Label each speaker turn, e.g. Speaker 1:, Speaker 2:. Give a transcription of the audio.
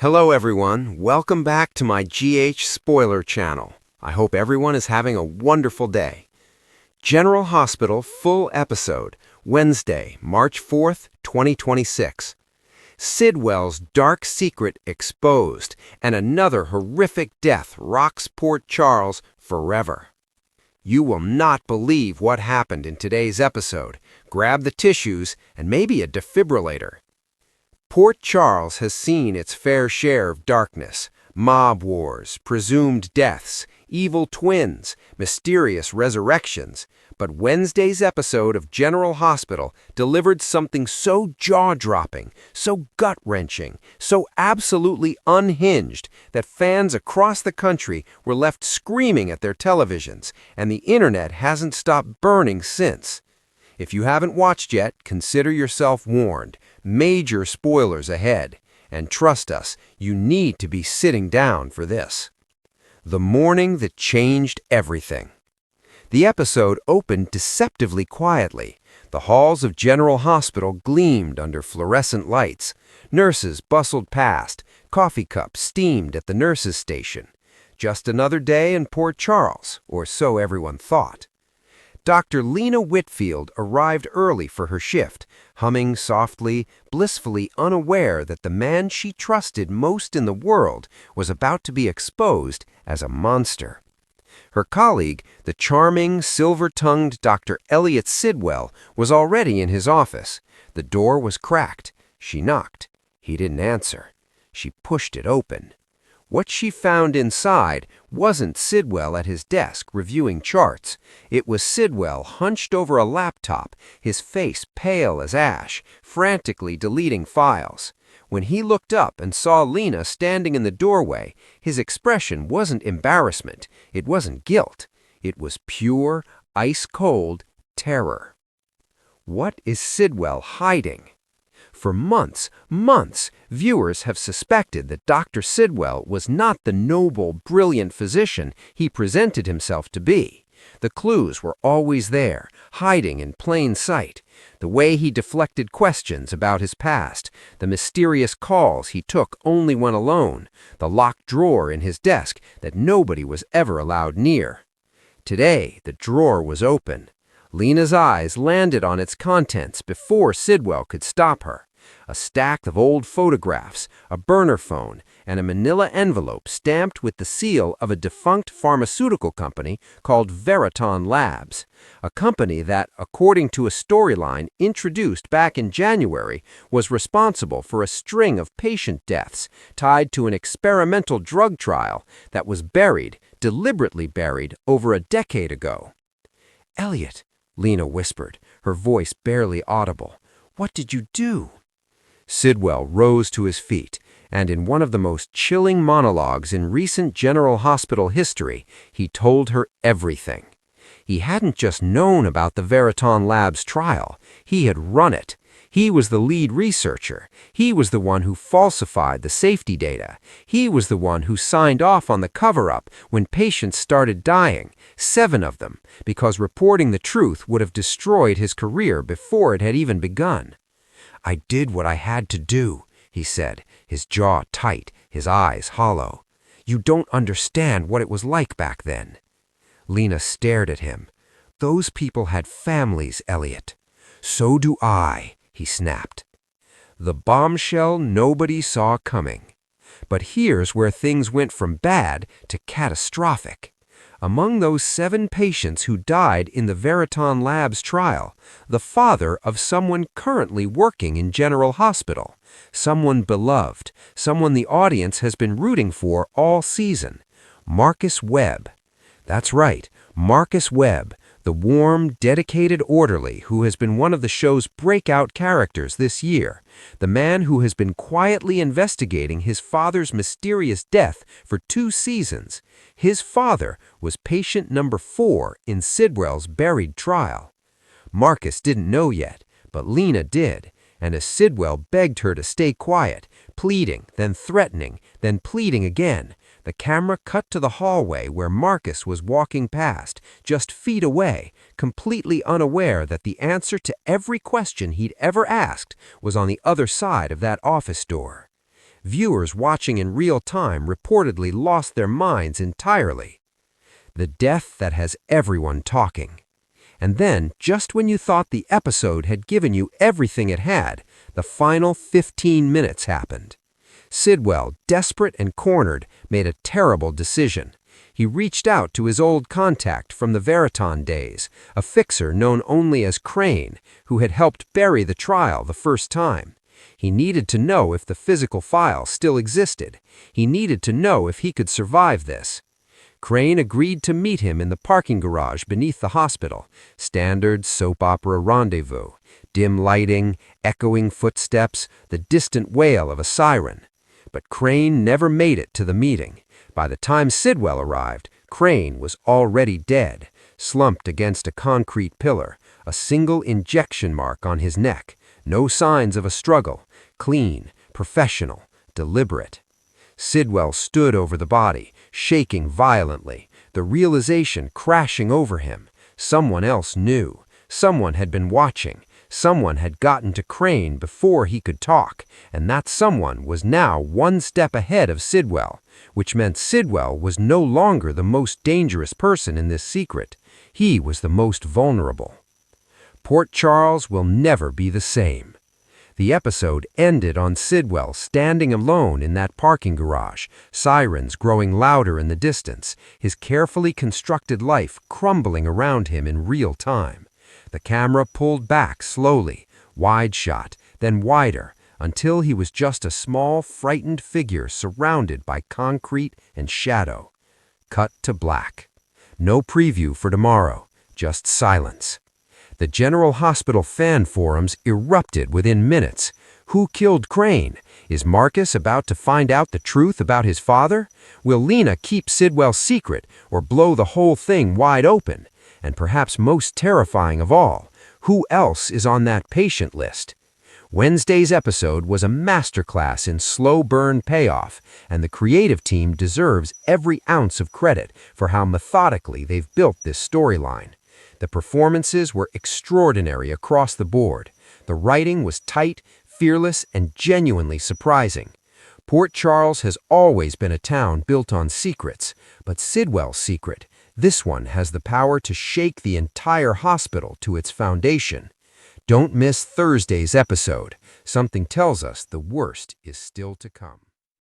Speaker 1: Hello everyone, welcome back to my GH Spoiler channel. I hope everyone is having a wonderful day. General Hospital full episode, Wednesday, March 4th, 2026. Sidwell's dark secret exposed, and another horrific death rocks Port Charles forever. You will not believe what happened in today's episode. Grab the tissues and maybe a defibrillator. Port Charles has seen its fair share of darkness, mob wars, presumed deaths, evil twins, mysterious resurrections, but Wednesday's episode of General Hospital delivered something so jaw-dropping, so gut-wrenching, so absolutely unhinged that fans across the country were left screaming at their televisions, and the internet hasn't stopped burning since. If you haven't watched yet, consider yourself warned. Major spoilers ahead. And trust us, you need to be sitting down for this. The morning that changed everything. The episode opened deceptively quietly. The halls of General Hospital gleamed under fluorescent lights. Nurses bustled past. Coffee cups steamed at the nurses' station. Just another day in Port Charles, or so everyone thought. Dr. Lena Whitfield arrived early for her shift, humming softly, blissfully unaware that the man she trusted most in the world was about to be exposed as a monster. Her colleague, the charming, silver-tongued Dr. Elliot Sidwell, was already in his office. The door was cracked. She knocked. He didn't answer. She pushed it open. What she found inside wasn't Sidwell at his desk reviewing charts. It was Sidwell hunched over a laptop, his face pale as ash, frantically deleting files. When he looked up and saw Lena standing in the doorway, his expression wasn't embarrassment. It wasn't guilt. It was pure, ice-cold terror. What is Sidwell hiding? For months, viewers have suspected that Dr. Sidwell was not the noble, brilliant physician he presented himself to be. The clues were always there, hiding in plain sight. The way he deflected questions about his past, the mysterious calls he took only when alone, the locked drawer in his desk that nobody was ever allowed near. Today, the drawer was open. Lena's eyes landed on its contents before Sidwell could stop her. A stack of old photographs, a burner phone, and a manila envelope stamped with the seal of a defunct pharmaceutical company called Veriton Labs, a company that, according to a storyline introduced back in January, was responsible for a string of patient deaths tied to an experimental drug trial that was buried, deliberately buried, over a decade ago. "Elliot," Lena whispered, her voice barely audible, "what did you do?" Sidwell rose to his feet, and in one of the most chilling monologues in recent General Hospital history, he told her everything. He hadn't just known about the Veriton Labs trial. He had run it. He was the lead researcher. He was the one who falsified the safety data. He was the one who signed off on the cover-up when patients started dying, 7 of them, because reporting the truth would have destroyed his career before it had even begun. "I did what I had to do," he said, his jaw tight, his eyes hollow. "You don't understand what it was like back then." Lena stared at him. "Those people had families, Elliot." "So do I," he snapped. The bombshell nobody saw coming. But here's where things went from bad to catastrophic. Among those 7 patients who died in the Veriton Labs trial, the father of someone currently working in General Hospital, someone beloved, someone the audience has been rooting for all season, Marcus Webb. That's right, Marcus Webb, the warm, dedicated orderly who has been one of the show's breakout characters this year, the man who has been quietly investigating his father's mysterious death for 2 seasons. His father was patient number 4 in Sidwell's buried trial. Marcus didn't know yet, but Lena did, and as Sidwell begged her to stay quiet, pleading, then threatening, then pleading again, the camera cut to the hallway where Marcus was walking past, just feet away, completely unaware that the answer to every question he'd ever asked was on the other side of that office door. Viewers watching in real time reportedly lost their minds entirely. The death that has everyone talking. And then, just when you thought the episode had given you everything it had, the final 15 minutes happened. Sidwell, desperate and cornered, made a terrible decision. He reached out to his old contact from the Veriton days, a fixer known only as Crane, who had helped bury the trial the first time. He needed to know if the physical file still existed. He needed to know if he could survive this. Crane agreed to meet him in the parking garage beneath the hospital. Standard soap opera rendezvous. Dim lighting, echoing footsteps, the distant wail of a siren. But Crane never made it to the meeting. By the time Sidwell arrived, Crane was already dead, slumped against a concrete pillar, a single injection mark on his neck. No signs of a struggle. Clean, professional, deliberate. Sidwell stood over the body, shaking violently, the realization crashing over him. Someone else knew. Someone had been watching. Someone had gotten to Crane before he could talk, and that someone was now one step ahead of Sidwell, which meant Sidwell was no longer the most dangerous person in this secret. He was the most vulnerable. Port Charles will never be the same. The episode ended on Sidwell standing alone in that parking garage, sirens growing louder in the distance, his carefully constructed life crumbling around him in real time. The camera pulled back slowly, wide shot, then wider, until he was just a small, frightened figure surrounded by concrete and shadow. Cut to black. No preview for tomorrow, just silence. The General Hospital fan forums erupted within minutes. Who killed Crane? Is Marcus about to find out the truth about his father? Will Lena keep Sidwell's secret or blow the whole thing wide open? And perhaps most terrifying of all, who else is on that patient list? Wednesday's episode was a masterclass in slow burn payoff, and the creative team deserves every ounce of credit for how methodically they've built this storyline. The performances were extraordinary across the board. The writing was tight, fearless, and genuinely surprising. Port Charles has always been a town built on secrets, but Sidwell's secret, this one has the power to shake the entire hospital to its foundation. Don't miss Thursday's episode. Something tells us the worst is still to come.